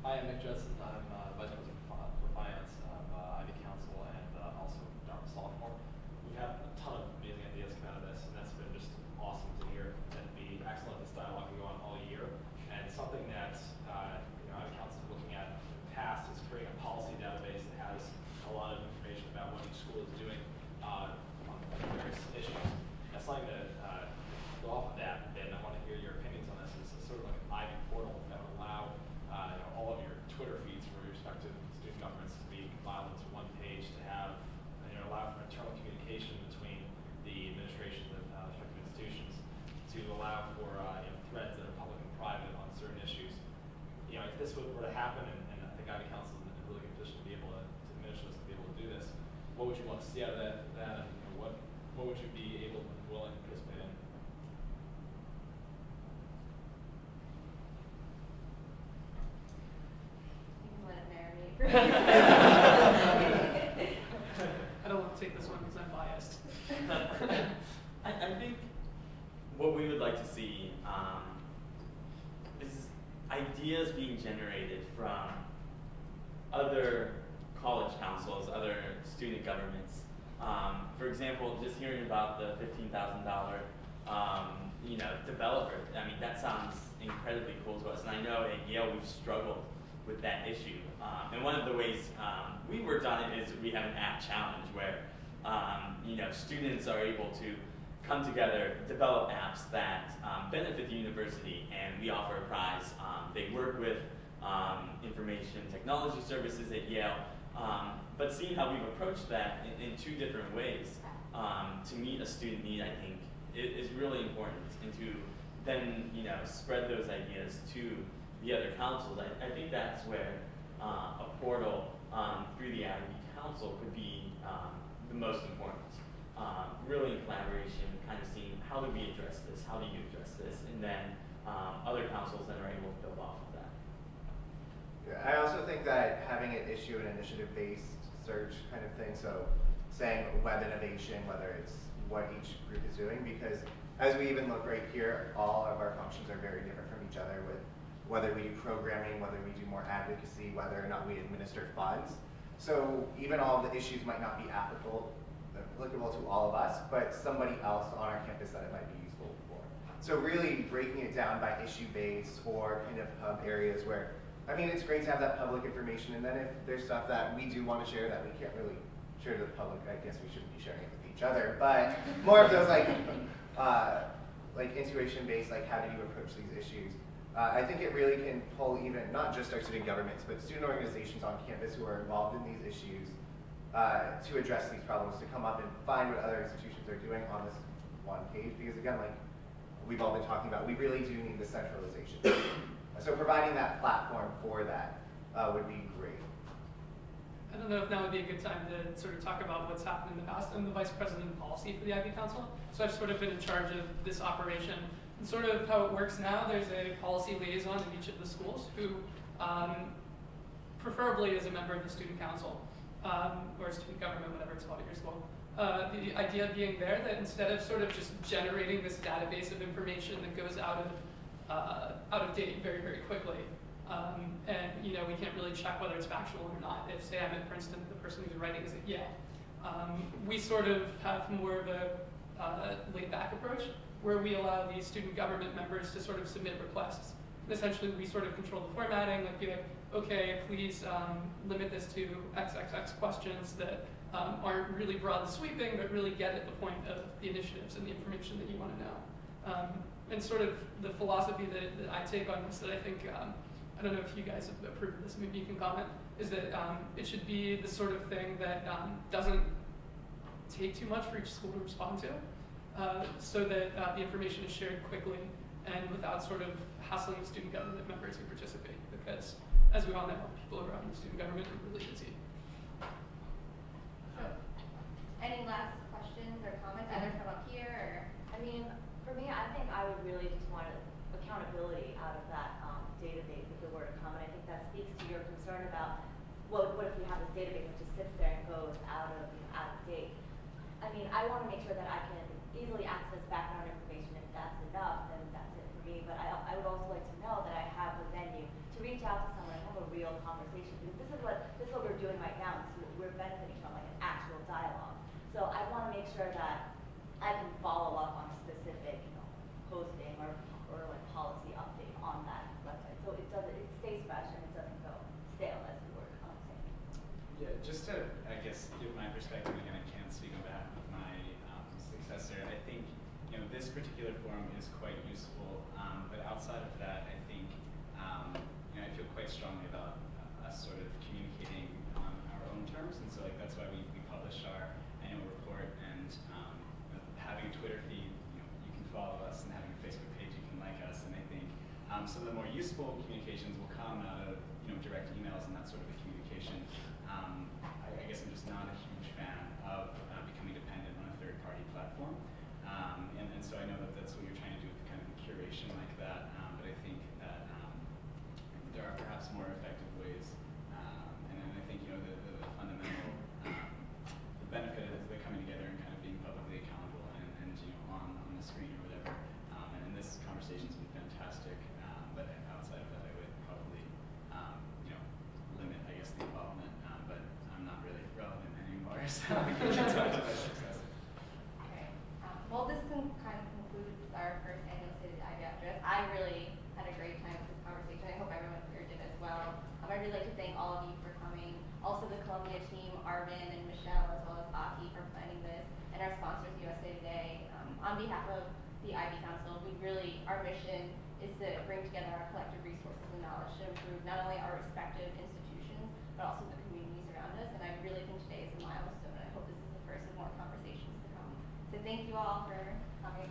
Hi, I'm Nick Judson. I'm Vice President for Finance of Ivy Council and also Dartmouth Sophomore. We've had a ton of amazing ideas come out of this, and that's been just awesome to hear and be excellent. This dialogue can go on all year. And something that Ivy Council is looking at in the past is creating a policy database that has a lot of information about what each school is doing on various issues. Now, something to go off of that, and I want to hear your opinions on this, is sort of like an Ivy portal that would allow all of your Twitter feeds for your respective student governments to be compiled into one page, to have allow for internal communication between the administrations of respective institutions, to allow for threads that are public and private on certain issues. If this were to happen, and I think Ivy Council is in a really good position to be able to diminish this, to be able to do this, what would you want to see out of that and what would you be able and willing to participate in? I don't want to take this one because I'm biased. I think what we would like to see is ideas being generated from other college councils, other student governments. For example, just hearing about the $15,000 developer, I mean, that sounds incredibly cool to us. And I know at Yale we've struggled with that issue. And one of the ways we worked on it is we have an app challenge where students are able to come together, develop apps that benefit the university, and we offer a prize. They work with information technology services at Yale, but seeing how we've approached that in two different ways to meet a student need, I think, is really important, and to then spread those ideas to the other councils. I think that's where a portal through the Ivy Council could be the most important. Really in collaboration, kind of seeing how do we address this, how do you address this, and then other councils then are able to build off of that. Yeah, I also think that having it issue an initiative-based search kind of thing, so saying web innovation, whether it's what each group is doing, because as we even look right here, all of our functions are very different from each other, with whether we do programming, whether we do more advocacy, whether or not we administer funds. So even all of the issues might not be applicable to all of us, but somebody else on our campus that it might be useful for. So really breaking it down by issue base or kind of hub areas where, I mean, it's great to have that public information, and then if there's stuff that we do want to share that we can't really share to the public, I guess we shouldn't be sharing it with each other, but more of those like intuition-based, like how do you approach these issues? I think it really can pull even, not just our student governments, but student organizations on campus who are involved in these issues to address these problems, to come up and find what other institutions are doing on this one page. Because again, like we've all been talking about, we really do need the centralization. So providing that platform for that would be great. I don't know if now would be a good time to sort of talk about what's happened in the past. I'm the Vice President of Policy for the Ivy Council, so I've sort of been in charge of this operation. And sort of how it works now, there's a policy liaison in each of the schools who preferably is a member of the student council or student government, whatever it's called at your school. The idea being there that instead of sort of just generating this database of information that goes out of date very, very quickly, and we can't really check whether it's factual or not. If, say, I'm at Princeton, the person who's writing is at Yale. We sort of have more of a laid-back approach, where we allow these student government members to sort of submit requests. And essentially, we sort of control the formatting, like be like, okay, please limit this to XXX questions that aren't really broad and sweeping, but really get at the point of the initiatives and the information that you want to know. And sort of the philosophy that I take on this, that I think, I don't know if you guys have approved of this, maybe you can comment, is that it should be the sort of thing that doesn't take too much for each school to respond to. So that the information is shared quickly and without sort of hassling the student government members who participate, because as we all know, people around the student government are really busy. So, any last questions or comments, either from up here or? I mean, for me, I think I would really just want accountability out of that database if it were to come, and I think that speaks to your concern about what if we have this database that just sits there and goes out of date. I mean, I want to make sure that I can easily access background information. If that's enough, then that's it for me. But I would also like to know that I have a venue to reach out to someone and have a real posting or like policy update on that website. So it stays fresh and it doesn't go stale, as we were saying. Yeah, just to, I guess, give my perspective, again, I can't speak on behalf of my successor. I think, this particular forum is quite useful, but outside of that, I think, I feel quite strongly about us sort of communicating on our own terms, and so like that's why we publish our annual report, and having a Twitter feed, you can follow us, and having a Facebook page, you can like us, and I think some of the more useful communications will come out of direct emails and that sort of a communication. I guess I'm just not a huge fan of becoming dependent on a third-party platform, and so I know that that's what you're trying to do with kind of a curation like that, but I think that there are perhaps more effective ways, and I think the fundamental the benefit is the coming together and kind of being publicly accountable and on the screen or whatever, and this conversation's been fantastic, but outside of that I would probably limit, I guess, the involvement, but I'm not really relevant anymore, so I can't talk to my successor. Okay. Well, this kind of concludes our first annual State of the Ivy address. I really had a great time with this conversation. I hope everyone here did as well. I'd really like to thank all of you for coming. Also the Columbia team, Arvin and Michelle, as well as Aki for planning this, and our sponsors, USA Today. On behalf of the Ivy Council, our mission is to bring together our collective resources and knowledge to improve not only our respective institutions, but also the communities around us. And I really think today is a milestone, and I hope this is the first of more conversations to come. So thank you all for coming.